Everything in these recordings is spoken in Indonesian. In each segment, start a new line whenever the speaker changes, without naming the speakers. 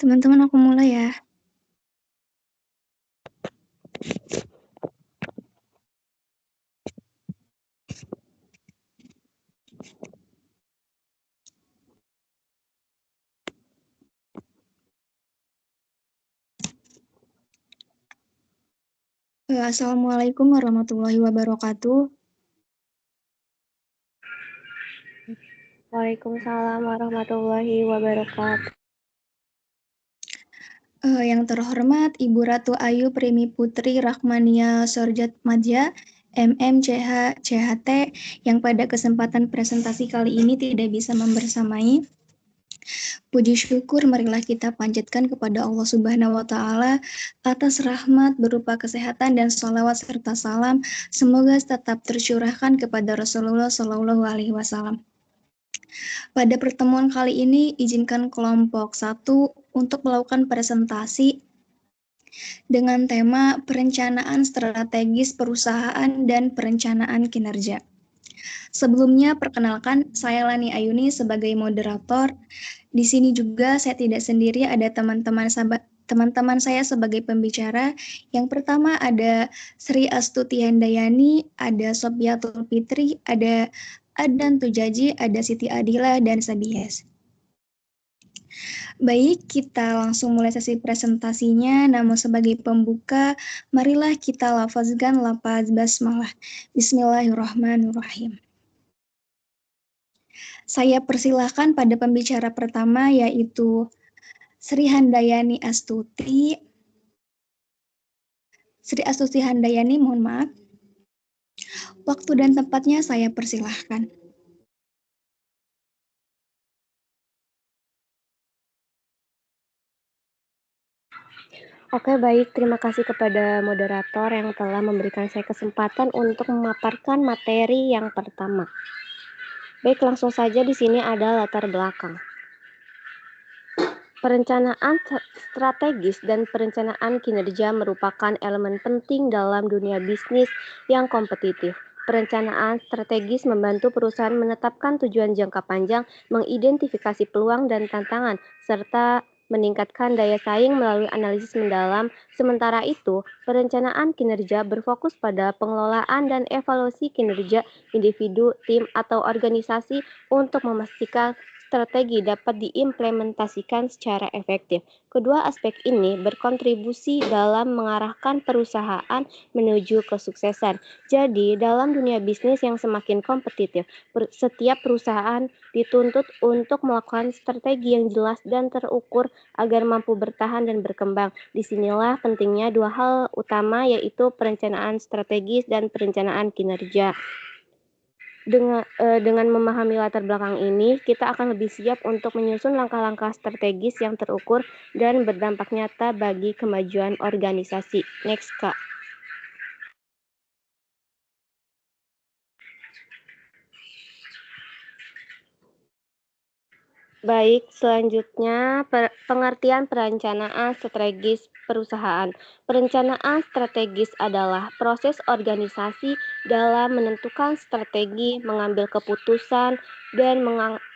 Teman-teman, aku mulai ya. Assalamualaikum warahmatullahi wabarakatuh.
Waalaikumsalam warahmatullahi wabarakatuh.
Yang terhormat Ibu Ratu Ayu Primi Putri Rahmania Sorjatmadja, MMCH CHT, yang pada kesempatan presentasi kali ini tidak bisa membersamai. Puji syukur marilah kita panjatkan kepada Allah Subhanahu wa Ta'ala atas rahmat berupa kesehatan dan sholawat serta salam, semoga tetap tercurahkan kepada Rasulullah Shallallahu Alaihi Wasallam. Pada pertemuan kali ini, izinkan kelompok 1 untuk melakukan presentasi dengan tema perencanaan strategis perusahaan dan perencanaan kinerja. Sebelumnya, perkenalkan, saya Lani Ayuni sebagai moderator. Di sini juga saya tidak sendiri, ada teman-teman saya sebagai pembicara. Yang pertama ada Sri Astuti Handayani, ada Sofiatul Fitri, ada Adan Tujaji, ada Siti Adila, dan Sabihes. Baik, kita langsung mulai sesi presentasinya. Namun sebagai pembuka, marilah kita lafazkan lafaz basmalah. Bismillahirrahmanirrahim. Saya persilahkan pada pembicara pertama, yaitu Sri Handayani Astuti. Sri Astuti Handayani, mohon maaf. Waktu dan tempatnya saya persilahkan.
Oke, baik. Terima kasih kepada moderator yang telah memberikan saya kesempatan untuk memaparkan materi yang pertama. Baik, langsung saja di sini ada latar belakang. Perencanaan strategis dan perencanaan kinerja merupakan elemen penting dalam dunia bisnis yang kompetitif. Perencanaan strategis membantu perusahaan menetapkan tujuan jangka panjang, mengidentifikasi peluang dan tantangan, serta meningkatkan daya saing melalui analisis mendalam. Sementara itu, perencanaan kinerja berfokus pada pengelolaan dan evaluasi kinerja individu, tim, atau organisasi untuk memastikan strategi dapat diimplementasikan secara efektif. Kedua aspek ini berkontribusi dalam mengarahkan perusahaan menuju kesuksesan. Jadi, dalam dunia bisnis yang semakin kompetitif, setiap perusahaan dituntut untuk melakukan strategi yang jelas dan terukur agar mampu bertahan dan berkembang. Disinilah pentingnya dua hal utama, yaitu perencanaan strategis dan perencanaan kinerja. Dengan memahami latar belakang ini, kita akan lebih siap untuk menyusun langkah-langkah strategis yang terukur dan berdampak nyata bagi kemajuan organisasi. Next, Kak. Baik, selanjutnya pengertian perencanaan strategis perusahaan. Perencanaan strategis adalah proses organisasi dalam menentukan strategi, mengambil keputusan, dan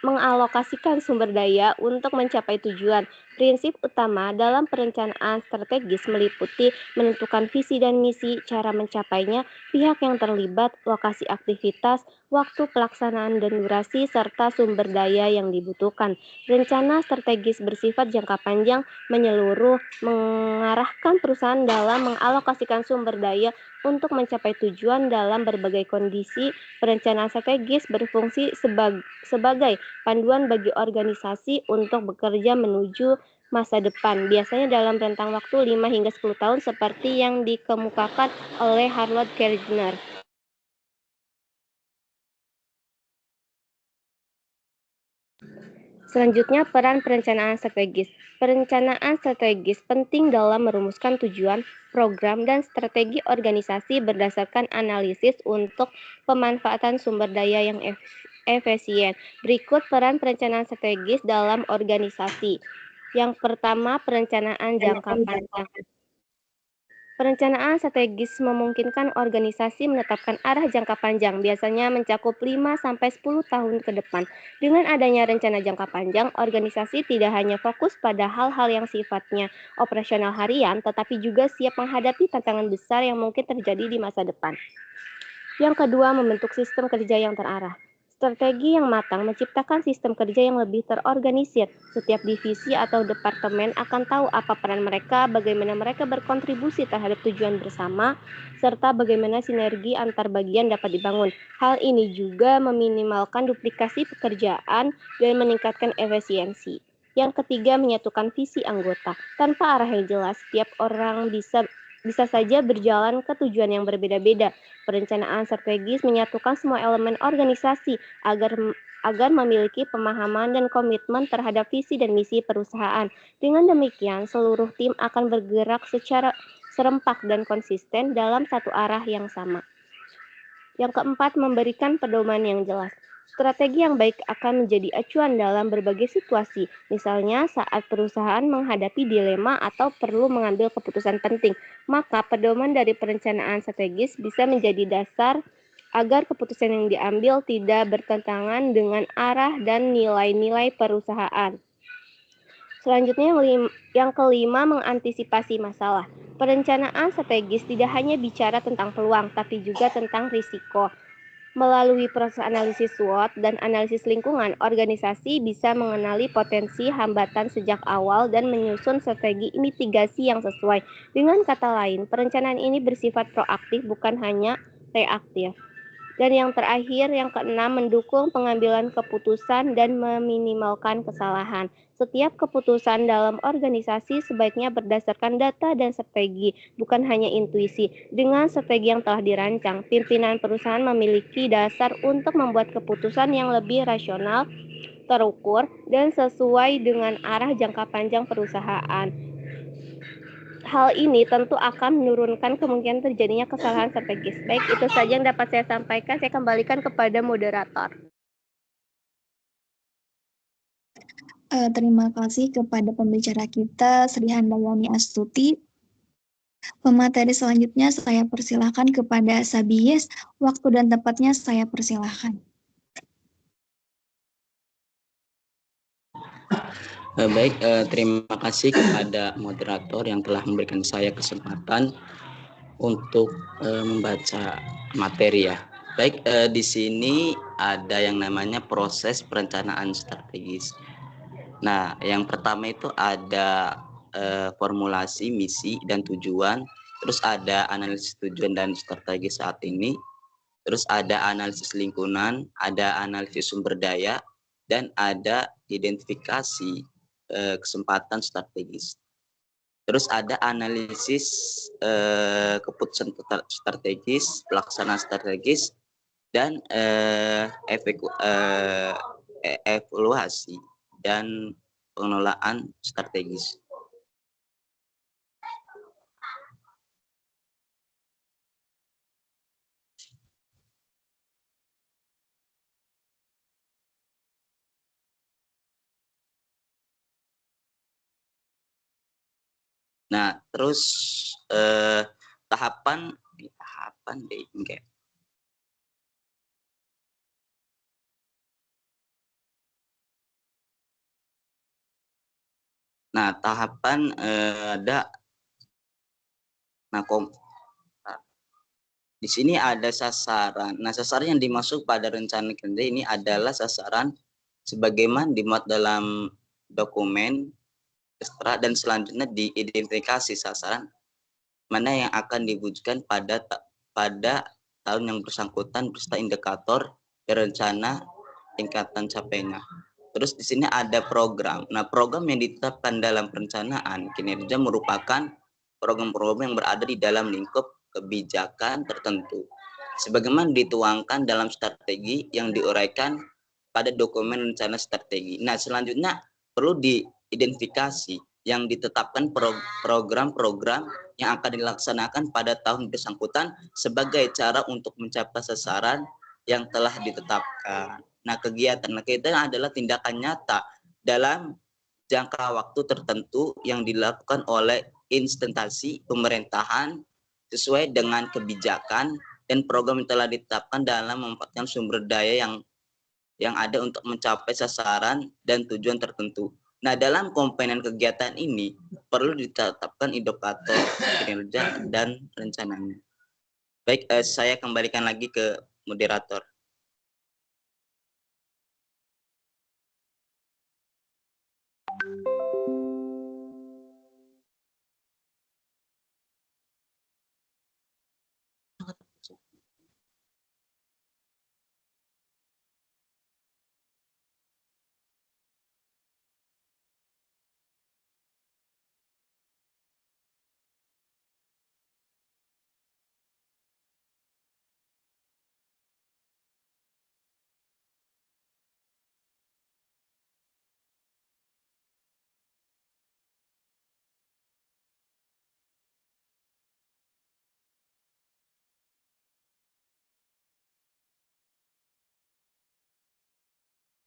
mengalokasikan sumber daya untuk mencapai tujuan. Prinsip utama dalam perencanaan strategis meliputi menentukan visi dan misi, cara mencapainya, pihak yang terlibat, lokasi aktivitas, waktu pelaksanaan dan durasi, serta sumber daya yang dibutuhkan. Rencana strategis bersifat jangka panjang menyeluruh, mengarahkan perusahaan dalam mengalokasikan sumber daya untuk mencapai tujuan dalam berbagai kondisi. Perencanaan strategis berfungsi sebagai panduan bagi organisasi untuk bekerja menuju masa depan, biasanya dalam rentang waktu 5 hingga 10 tahun seperti yang dikemukakan oleh Harold Gardner. Selanjutnya, peran perencanaan strategis. Perencanaan strategis penting dalam merumuskan tujuan, program, dan strategi organisasi berdasarkan analisis untuk pemanfaatan sumber daya yang efisien. Berikut peran perencanaan strategis dalam organisasi. Yang pertama, perencanaan jangka panjang. Perencanaan strategis memungkinkan organisasi menetapkan arah jangka panjang, biasanya mencakup 5-10 tahun ke depan. Dengan adanya rencana jangka panjang, organisasi tidak hanya fokus pada hal-hal yang sifatnya operasional harian, tetapi juga siap menghadapi tantangan besar yang mungkin terjadi di masa depan. Yang kedua, membentuk sistem kerja yang terarah. Strategi yang matang menciptakan sistem kerja yang lebih terorganisir. Setiap divisi atau departemen akan tahu apa peran mereka, bagaimana mereka berkontribusi terhadap tujuan bersama, serta bagaimana sinergi antar bagian dapat dibangun. Hal ini juga meminimalkan duplikasi pekerjaan dan meningkatkan efisiensi. Yang ketiga, menyatukan visi anggota. Tanpa arah yang jelas, setiap orang bisa saja berjalan ke tujuan yang berbeda-beda. Perencanaan strategis menyatukan semua elemen organisasi agar memiliki pemahaman dan komitmen terhadap visi dan misi perusahaan. Dengan demikian, seluruh tim akan bergerak secara serempak dan konsisten dalam satu arah yang sama. Yang keempat, memberikan pedoman yang jelas. Strategi yang baik akan menjadi acuan dalam berbagai situasi, misalnya saat perusahaan menghadapi dilema atau perlu mengambil keputusan penting. Maka pedoman dari perencanaan strategis bisa menjadi dasar agar keputusan yang diambil tidak bertentangan dengan arah dan nilai-nilai perusahaan. Selanjutnya yang kelima, mengantisipasi masalah. Perencanaan strategis tidak hanya bicara tentang peluang, tapi juga tentang risiko. Melalui proses analisis SWOT dan analisis lingkungan, organisasi bisa mengenali potensi hambatan sejak awal dan menyusun strategi mitigasi yang sesuai. Dengan kata lain, perencanaan ini bersifat proaktif, bukan hanya reaktif. Dan yang terakhir, yang keenam, mendukung pengambilan keputusan dan meminimalkan kesalahan. Setiap keputusan dalam organisasi sebaiknya berdasarkan data dan strategi, bukan hanya intuisi. Dengan strategi yang telah dirancang, pimpinan perusahaan memiliki dasar untuk membuat keputusan yang lebih rasional, terukur, dan sesuai dengan arah jangka panjang perusahaan. Hal ini tentu akan menurunkan kemungkinan terjadinya kesalahan strategis. Baik, itu saja yang dapat saya sampaikan. Saya kembalikan kepada moderator.
Terima kasih kepada pembicara kita, Sri Handayani Astuti. Pemateri selanjutnya saya persilahkan kepada Sabies. Waktu dan tempatnya saya persilahkan.
Baik, terima kasih kepada moderator yang telah memberikan saya kesempatan untuk membaca materi ya. Baik, di sini ada yang namanya proses perencanaan strategis. Nah, yang pertama itu ada formulasi, misi, dan tujuan. Terus ada analisis tujuan dan strategi saat ini. Terus ada analisis lingkungan, ada analisis sumber daya, dan ada identifikasi kesempatan strategis. Terus ada analisis keputusan strategis, pelaksanaan strategis, dan evaluasi dan pengelolaan strategis. Nah, terus tahapan deh enggak. Nah, tahapan ada di sini ada sasaran. Nah, sasaran yang dimaksud pada rencana kerja ini adalah sasaran sebagaimana dimuat dalam dokumen dan selanjutnya diidentifikasi sasaran mana yang akan diwujudkan pada tahun yang bersangkutan beserta indikator rencana tingkatan capainya. Terus di sini ada program. Nah, program yang ditetapkan dalam perencanaan kinerja merupakan program-program yang berada di dalam lingkup kebijakan tertentu. Sebagaimana dituangkan dalam strategi yang diuraikan pada dokumen rencana strategi. Nah, selanjutnya perlu diidentifikasi yang ditetapkan program-program yang akan dilaksanakan pada tahun bersangkutan sebagai cara untuk mencapai sasaran yang telah ditetapkan. Nah, kegiatan adalah tindakan nyata dalam jangka waktu tertentu yang dilakukan oleh instansi pemerintahan sesuai dengan kebijakan dan program yang telah ditetapkan dalam memanfaatkan sumber daya yang ada untuk mencapai sasaran dan tujuan tertentu. Nah, dalam komponen kegiatan ini perlu ditetapkan indikator kinerja dan rencananya. Baik, saya kembalikan lagi ke moderator.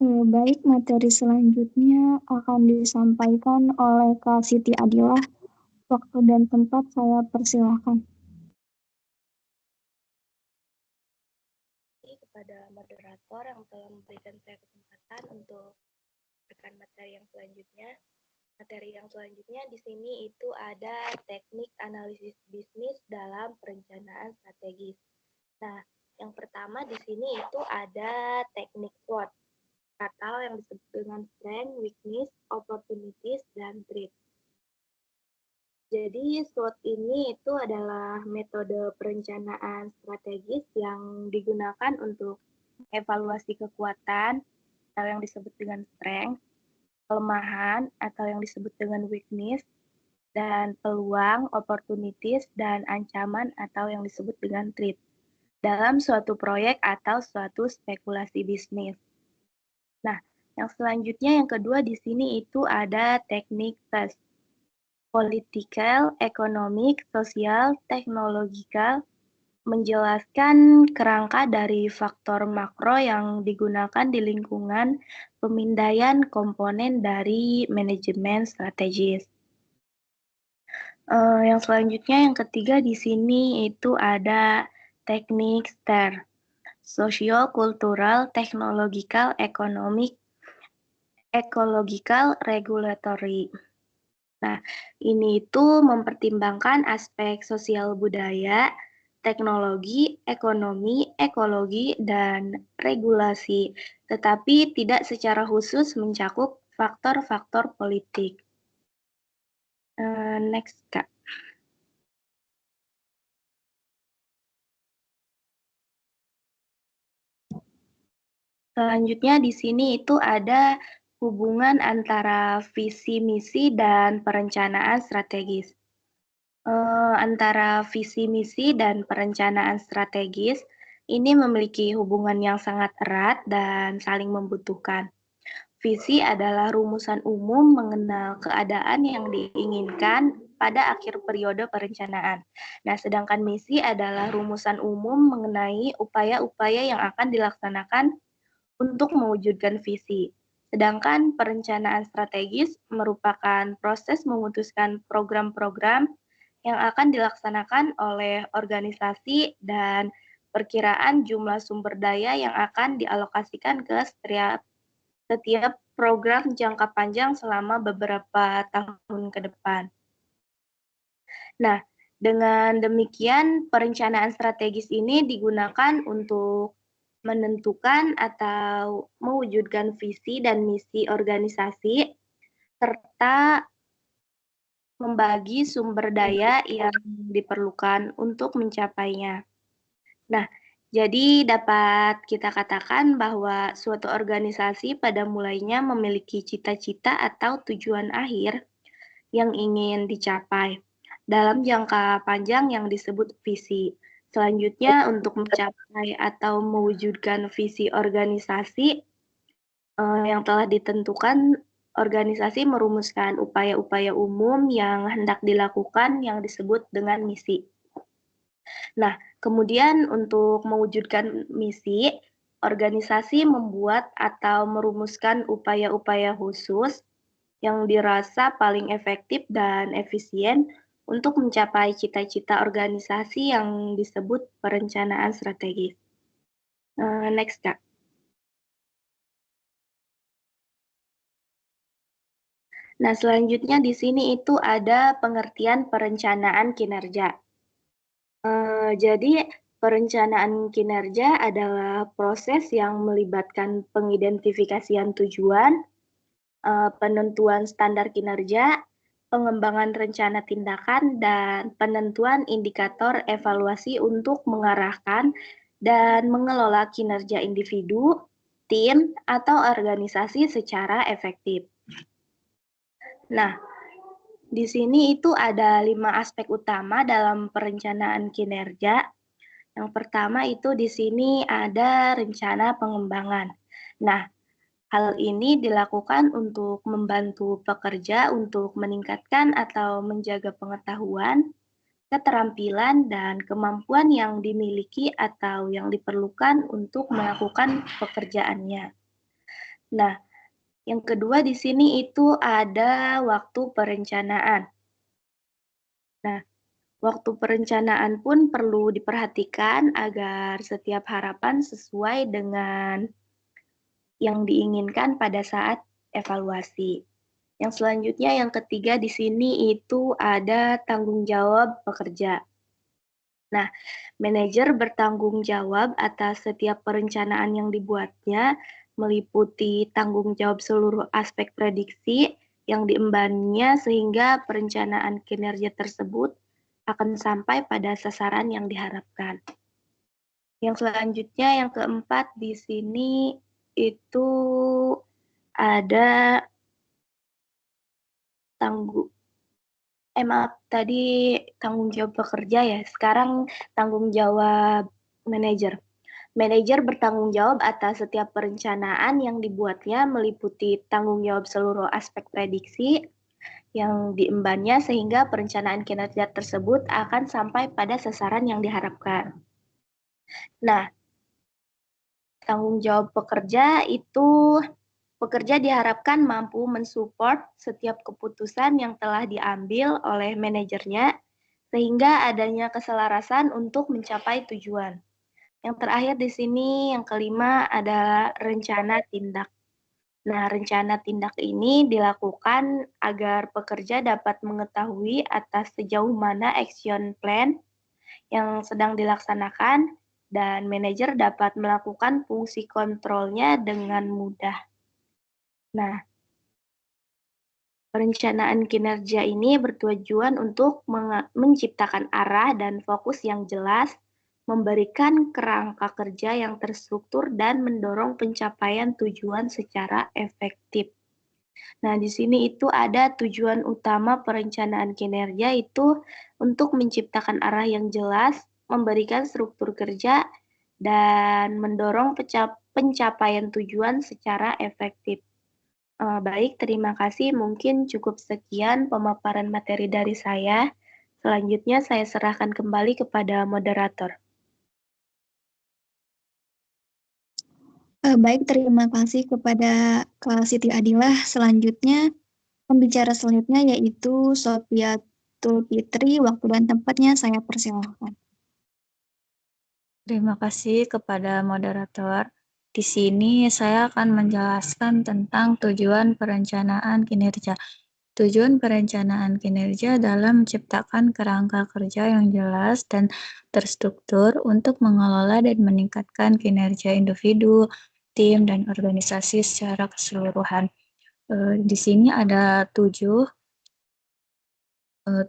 Baik, materi selanjutnya akan disampaikan oleh Kak Siti Adilah. Waktu dan tempat saya persilahkan.
Kepada moderator yang telah memberikan saya kesempatan untuk memberikan materi yang selanjutnya. Materi yang selanjutnya di sini itu ada teknik analisis bisnis dalam perencanaan strategis. Nah, yang pertama di sini itu ada teknik SWOT atau yang disebut dengan strength, weakness, opportunities, dan threat. Jadi SWOT ini itu adalah metode perencanaan strategis yang digunakan untuk evaluasi kekuatan atau yang disebut dengan strength, kelemahan atau yang disebut dengan weakness, dan peluang, opportunities, dan ancaman atau yang disebut dengan threat dalam suatu proyek atau suatu spekulasi bisnis. Nah, yang selanjutnya yang kedua di sini itu ada teknik TES. Political, economic, sosial, teknologikal, menjelaskan kerangka dari faktor makro yang digunakan di lingkungan pemindaian komponen dari manajemen strategis. Yang selanjutnya yang ketiga di sini itu ada teknik STAR, Social, Cultural, Technological, Economic, Ecological, Regulatory. Nah, ini itu mempertimbangkan aspek sosial budaya, teknologi, ekonomi, ekologi, dan regulasi, tetapi tidak secara khusus mencakup faktor-faktor politik. Next, Kak. Selanjutnya di sini itu ada hubungan antara visi misi dan perencanaan strategis. Antara visi misi dan perencanaan strategis ini memiliki hubungan yang sangat erat dan saling membutuhkan. Visi adalah rumusan umum mengenal keadaan yang diinginkan pada akhir periode perencanaan. Nah, sedangkan misi adalah rumusan umum mengenai upaya-upaya yang akan dilaksanakan untuk mewujudkan visi. Sedangkan perencanaan strategis merupakan proses memutuskan program-program yang akan dilaksanakan oleh organisasi dan perkiraan jumlah sumber daya yang akan dialokasikan ke setiap program jangka panjang selama beberapa tahun ke depan. Nah, dengan demikian perencanaan strategis ini digunakan untuk menentukan atau mewujudkan visi dan misi organisasi, serta membagi sumber daya yang diperlukan untuk mencapainya. Nah, jadi dapat kita katakan bahwa suatu organisasi pada mulainya memiliki cita-cita atau tujuan akhir yang ingin dicapai dalam jangka panjang yang disebut visi. Selanjutnya, untuk mencapai atau mewujudkan visi organisasi yang telah ditentukan, organisasi merumuskan upaya-upaya umum yang hendak dilakukan yang disebut dengan misi. Nah, kemudian untuk mewujudkan misi, organisasi membuat atau merumuskan upaya-upaya khusus yang dirasa paling efektif dan efisien untuk mencapai cita-cita organisasi yang disebut perencanaan strategis. Next, Kak. Nah, selanjutnya di sini itu ada pengertian perencanaan kinerja. Jadi, perencanaan kinerja adalah proses yang melibatkan pengidentifikasian tujuan, penentuan standar kinerja, pengembangan rencana tindakan, dan penentuan indikator evaluasi untuk mengarahkan dan mengelola kinerja individu, tim, atau organisasi secara efektif. Nah, di sini itu ada 5 aspek utama dalam perencanaan kinerja. Yang pertama itu di sini ada rencana pengembangan. Nah, hal ini dilakukan untuk membantu pekerja untuk meningkatkan atau menjaga pengetahuan, keterampilan, dan kemampuan yang dimiliki atau yang diperlukan untuk melakukan pekerjaannya. Nah, yang kedua di sini itu ada waktu perencanaan. Nah, waktu perencanaan pun perlu diperhatikan agar setiap harapan sesuai dengan yang diinginkan pada saat evaluasi. Yang selanjutnya, yang ketiga di sini itu ada tanggung jawab pekerja. Nah, manajer bertanggung jawab atas setiap perencanaan yang dibuatnya, meliputi tanggung jawab seluruh aspek prediksi yang diembannya sehingga perencanaan kinerja tersebut akan sampai pada sasaran yang diharapkan. Yang selanjutnya, yang keempat di sini itu ada tanggung jawab pekerja ya. Sekarang tanggung jawab manajer. Manajer bertanggung jawab atas setiap perencanaan yang dibuatnya meliputi tanggung jawab seluruh aspek prediksi yang diembannya sehingga perencanaan kinerja tersebut akan sampai pada sasaran yang diharapkan. Nah, tanggung jawab pekerja itu pekerja diharapkan mampu mensupport setiap keputusan yang telah diambil oleh manajernya sehingga adanya keselarasan untuk mencapai tujuan. Yang terakhir di sini, yang kelima adalah rencana tindak. Nah, rencana tindak ini dilakukan agar pekerja dapat mengetahui atas sejauh mana action plan yang sedang dilaksanakan dan manajer dapat melakukan fungsi kontrolnya dengan mudah. Nah, perencanaan kinerja ini bertujuan untuk menciptakan arah dan fokus yang jelas, memberikan kerangka kerja yang terstruktur, dan mendorong pencapaian tujuan secara efektif. Nah, di sini itu ada tujuan utama perencanaan kinerja itu untuk menciptakan arah yang jelas, memberikan struktur kerja, dan mendorong pencapaian tujuan secara efektif. Baik, terima kasih. Mungkin cukup sekian pemaparan materi dari saya. Selanjutnya saya serahkan kembali kepada moderator.
Baik, terima kasih kepada Kak Siti Adillah. Selanjutnya, pembicara selanjutnya yaitu Sophia Tulfitri. Waktu dan tempatnya saya persilahkan.
Terima kasih kepada moderator. Di sini saya akan menjelaskan tentang tujuan perencanaan kinerja. Tujuan perencanaan kinerja dalam menciptakan kerangka kerja yang jelas dan terstruktur untuk mengelola dan meningkatkan kinerja individu, tim, dan organisasi secara keseluruhan. Di sini ada 7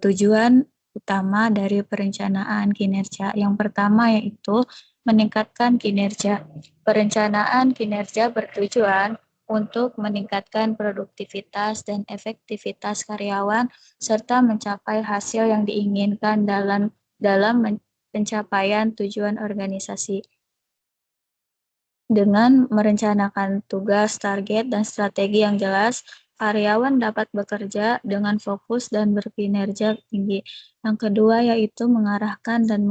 tujuan utama dari perencanaan kinerja. Yang pertama yaitu meningkatkan kinerja. Perencanaan kinerja bertujuan untuk meningkatkan produktivitas dan efektivitas karyawan serta mencapai hasil yang diinginkan dalam pencapaian tujuan organisasi. Dengan merencanakan tugas, target, dan strategi yang jelas, karyawan dapat bekerja dengan fokus dan berkinerja tinggi. Yang kedua yaitu mengarahkan dan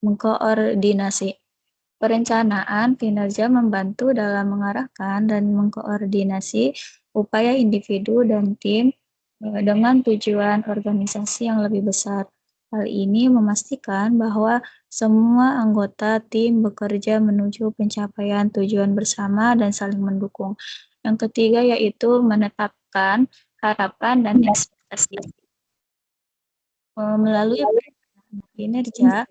mengkoordinasi. Perencanaan kinerja membantu dalam mengarahkan dan mengkoordinasi upaya individu dan tim dengan tujuan organisasi yang lebih besar. Hal ini memastikan bahwa semua anggota tim bekerja menuju pencapaian tujuan bersama dan saling mendukung. Yang ketiga yaitu menetapkan harapan dan ekspektasi. Melalui kinerja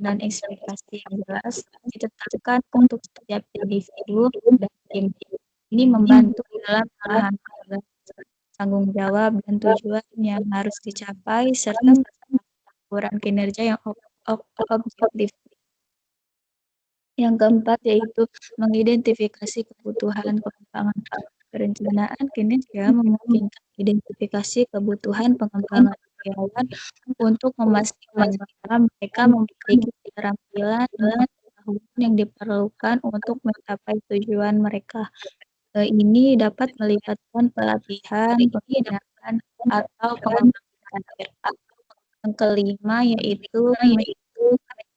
dan ekspektasi yang jelas ditetapkan untuk setiap individu dan tim. Ini membantu dalam memahami tanggung jawab dan tujuan yang harus dicapai serta ukuran kinerja yang objektif. Yang keempat yaitu mengidentifikasi kebutuhan pengembangan. Perencanaan kinerja memungkinkan identifikasi kebutuhan pengembangan karyawan untuk memastikan bahwa mereka memiliki keterampilan dan pengetahuan yang diperlukan untuk mencapai tujuan mereka. Ini dapat melibatkan pelatihan, pembinaan, atau pengembangan karir. Yang kelima yaitu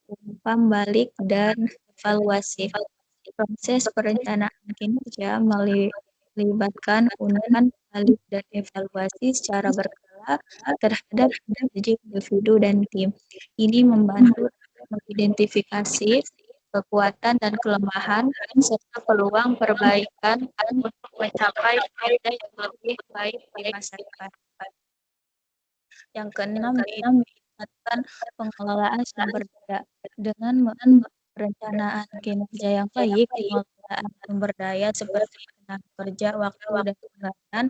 umpan balik dan evaluasi. Proses perencanaan kinerja melibatkan umpan balik dan evaluasi secara berkala terhadap kinerja individu dan tim. Ini membantu mengidentifikasi kekuatan dan kelemahan serta peluang perbaikan untuk mencapai kinerja yang lebih baik di masa depan. Yang keenam yaitu meningkatkan pengelolaan sumber daya. Dengan perencanaan kinerja yang baik, pengelolaan sumber daya seperti tenaga kerja, waktu, dan anggaran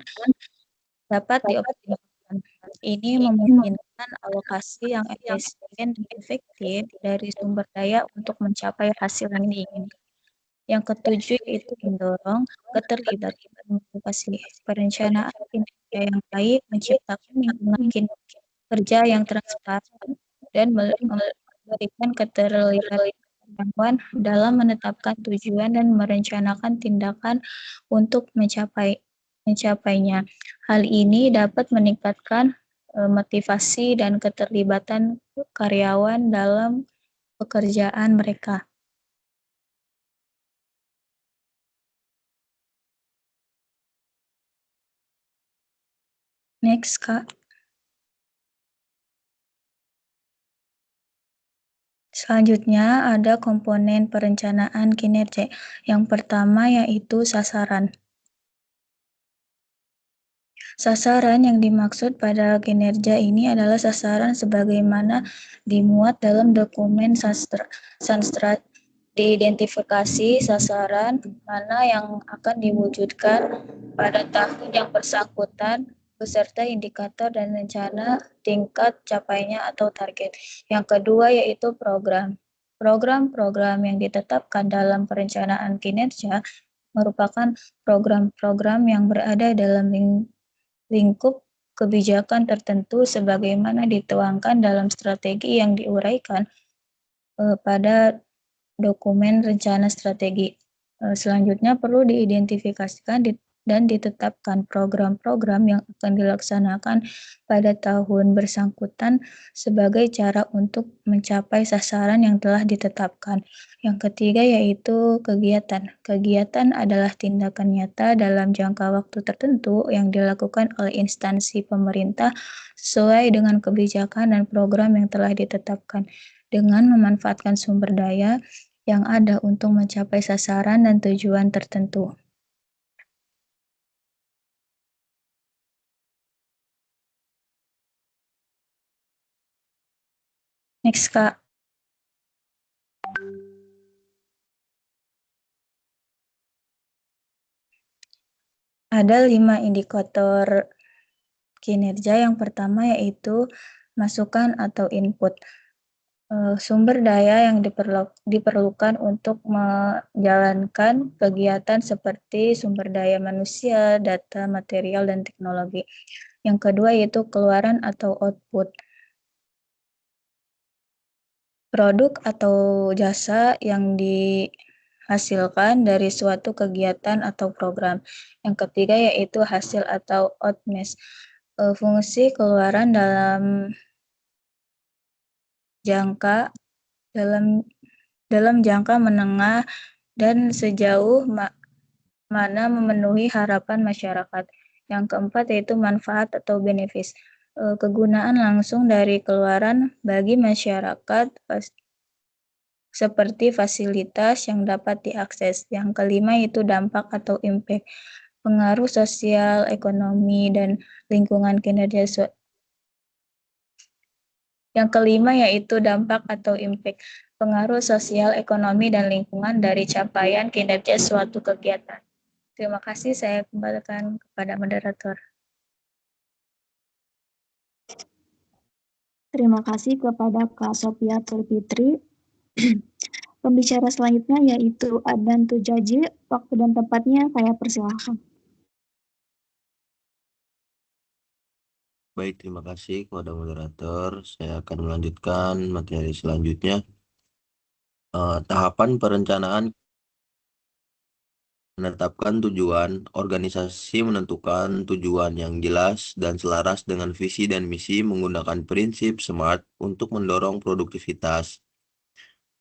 dapat dioptimalkan. Ini memungkinkan alokasi yang efisien dan efektif dari sumber daya untuk mencapai hasil yang diinginkan. Yang ketujuh yaitu mendorong keterlibatan motivasi. Perencanaan kinerja yang baik menciptakan lingkungan kerja yang transparan dan memberikan keterlibatan karyawan dalam menetapkan tujuan dan merencanakan tindakan untuk mencapainya. Hal ini dapat meningkatkan motivasi dan keterlibatan karyawan dalam pekerjaan mereka. Next, Kak. Selanjutnya ada komponen perencanaan kinerja. Yang pertama yaitu sasaran. Sasaran yang dimaksud pada kinerja ini adalah sasaran sebagaimana dimuat dalam dokumen Sanstra. Diidentifikasi sasaran mana yang akan diwujudkan pada tahun yang bersangkutan beserta indikator dan rencana tingkat capainya atau target. Yang kedua yaitu program. Program-program yang ditetapkan dalam perencanaan kinerja merupakan program-program yang berada dalam lingkup kebijakan tertentu sebagaimana dituangkan dalam strategi yang diuraikan pada dokumen rencana strategi. Selanjutnya perlu diidentifikasikan dan ditetapkan program-program yang akan dilaksanakan pada tahun bersangkutan sebagai cara untuk mencapai sasaran yang telah ditetapkan. Yang ketiga yaitu kegiatan. Kegiatan adalah tindakan nyata dalam jangka waktu tertentu yang dilakukan oleh instansi pemerintah sesuai dengan kebijakan dan program yang telah ditetapkan dengan memanfaatkan sumber daya yang ada untuk mencapai sasaran dan tujuan tertentu. Next, Kak. Ada 5 indikator kinerja. Yang pertama yaitu masukan atau input. Sumber daya yang diperlukan untuk menjalankan kegiatan seperti sumber daya manusia, data, material, dan teknologi. Yang kedua yaitu keluaran atau output. Produk atau jasa yang dihasilkan dari suatu kegiatan atau program. Yang ketiga yaitu hasil atau outmes. Fungsi keluaran dalam jangka menengah dan sejauh mana memenuhi harapan masyarakat. Yang keempat yaitu manfaat atau benefits. Kegunaan langsung dari keluaran bagi masyarakat seperti fasilitas yang dapat diakses. Yang kelima itu dampak atau impact. Pengaruh sosial, ekonomi, dan lingkungan kinerja. Yang kelima yaitu dampak atau impact. Pengaruh sosial, ekonomi, dan lingkungan dari capaian kinerja suatu kegiatan. Terima kasih, saya kembalikan kepada moderator.
Terima kasih kepada Kak Sophia Turfitri. Pembicara selanjutnya yaitu Adnan Tujaji. Waktu dan tempatnya saya persilahkan.
Baik, terima kasih kepada moderator. Saya akan melanjutkan materi selanjutnya. Tahapan perencanaan menetapkan tujuan, organisasi menentukan tujuan yang jelas dan selaras dengan visi dan misi menggunakan prinsip SMART untuk mendorong produktivitas.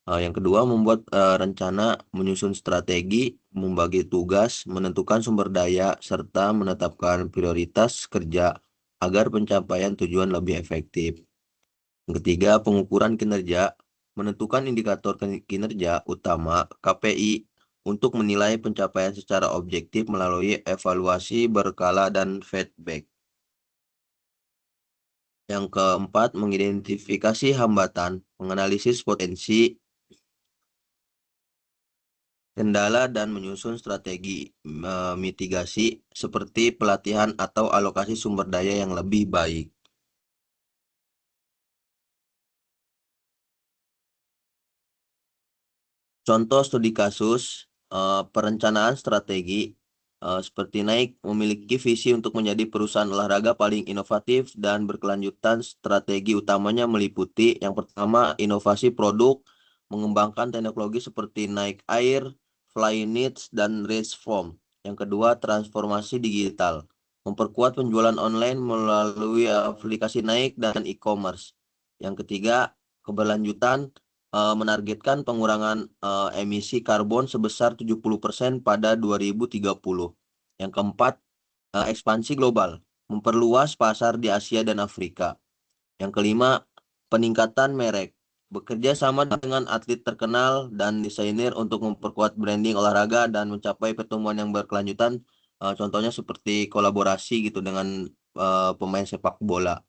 Yang kedua, membuat rencana, menyusun strategi, membagi tugas, menentukan sumber daya, serta menetapkan prioritas kerja agar pencapaian tujuan lebih efektif. Yang ketiga, pengukuran kinerja, menentukan indikator kinerja utama KPI untuk menilai pencapaian secara objektif melalui evaluasi berkala dan feedback. Yang keempat, mengidentifikasi hambatan, menganalisis potensi, kendala, dan menyusun strategi mitigasi seperti pelatihan atau alokasi sumber daya yang lebih baik. Contoh studi kasus, perencanaan strategi, seperti Nike memiliki visi untuk menjadi perusahaan olahraga paling inovatif dan berkelanjutan. Strategi utamanya meliputi yang pertama, inovasi produk, mengembangkan teknologi seperti Nike Air, Flyknit, dan Race Foam. Yang kedua, transformasi digital, memperkuat penjualan online melalui aplikasi Nike dan e-commerce. Yang ketiga, keberlanjutan, menargetkan pengurangan emisi karbon sebesar 70% pada 2030. Yang keempat, ekspansi global, memperluas pasar di Asia dan Afrika. Yang kelima, peningkatan merek, bekerja sama dengan atlet terkenal dan desainer untuk memperkuat branding olahraga dan mencapai pertumbuhan yang berkelanjutan. Contohnya seperti kolaborasi gitu dengan pemain sepak bola.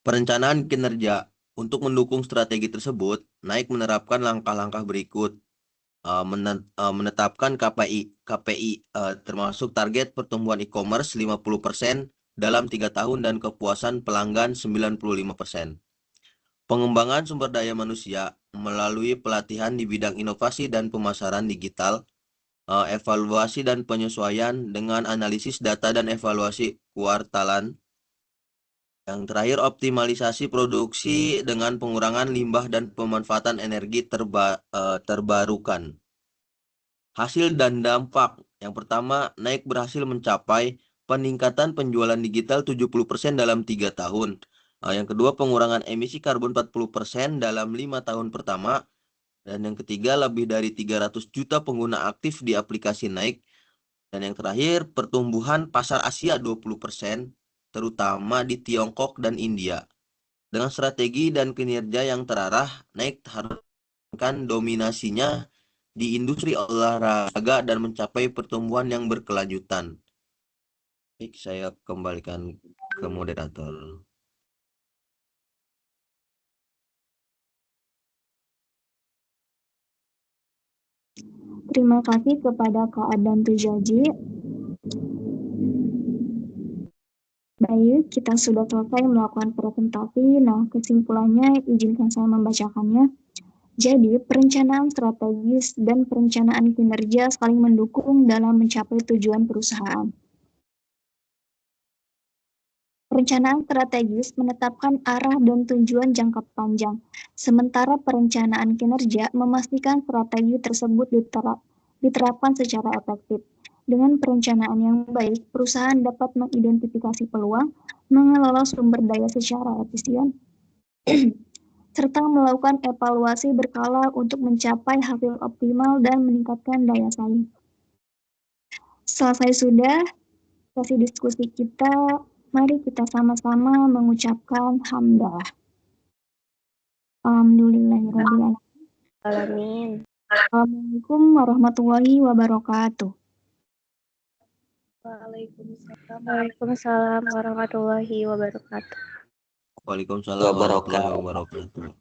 Perencanaan kinerja. Untuk mendukung strategi tersebut, Nike menerapkan langkah-langkah berikut. Menetapkan KPI termasuk target pertumbuhan e-commerce 50% dalam 3 tahun dan kepuasan pelanggan 95%. Pengembangan sumber daya manusia melalui pelatihan di bidang inovasi dan pemasaran digital, evaluasi dan penyesuaian dengan analisis data dan evaluasi kuartalan. Yang terakhir, optimalisasi produksi dengan pengurangan limbah dan pemanfaatan energi terbarukan. Hasil dan dampak. Yang pertama, Nike berhasil mencapai peningkatan penjualan digital 70% dalam 3 tahun. Yang kedua, pengurangan emisi karbon 40% dalam 5 tahun pertama. Dan yang ketiga, lebih dari 300 juta pengguna aktif di aplikasi Nike. Dan yang terakhir, pertumbuhan pasar Asia 20%. Terutama di Tiongkok dan India. Dengan strategi dan kinerja yang terarah, Nike haruskan dominasinya di industri olahraga dan mencapai pertumbuhan yang berkelanjutan. Baik, saya kembalikan ke moderator.
Terima kasih kepada Kak Adnan Tujaji. Baik, kita sudah selesai melakukan presentasi. Nah, kesimpulannya izinkan saya membacakannya. Jadi, perencanaan strategis dan perencanaan kinerja saling mendukung dalam mencapai tujuan perusahaan. Perencanaan strategis menetapkan arah dan tujuan jangka panjang, sementara perencanaan kinerja memastikan strategi tersebut diterapkan secara efektif. Dengan perencanaan yang baik, perusahaan dapat mengidentifikasi peluang, mengelola sumber daya secara efisien, serta melakukan evaluasi berkala untuk mencapai hasil optimal dan meningkatkan daya saing. Selesai sudah. sesi diskusi kita, mari kita sama-sama mengucapkan hamdalah. Alhamdulillahirrahmanirrahim.
Alamin.
Assalamualaikum warahmatullahi wabarakatuh.
Waalaikumsalam warahmatullahi wabarakatuh.
Waalaikumsalam warahmatullahi wabarakatuh.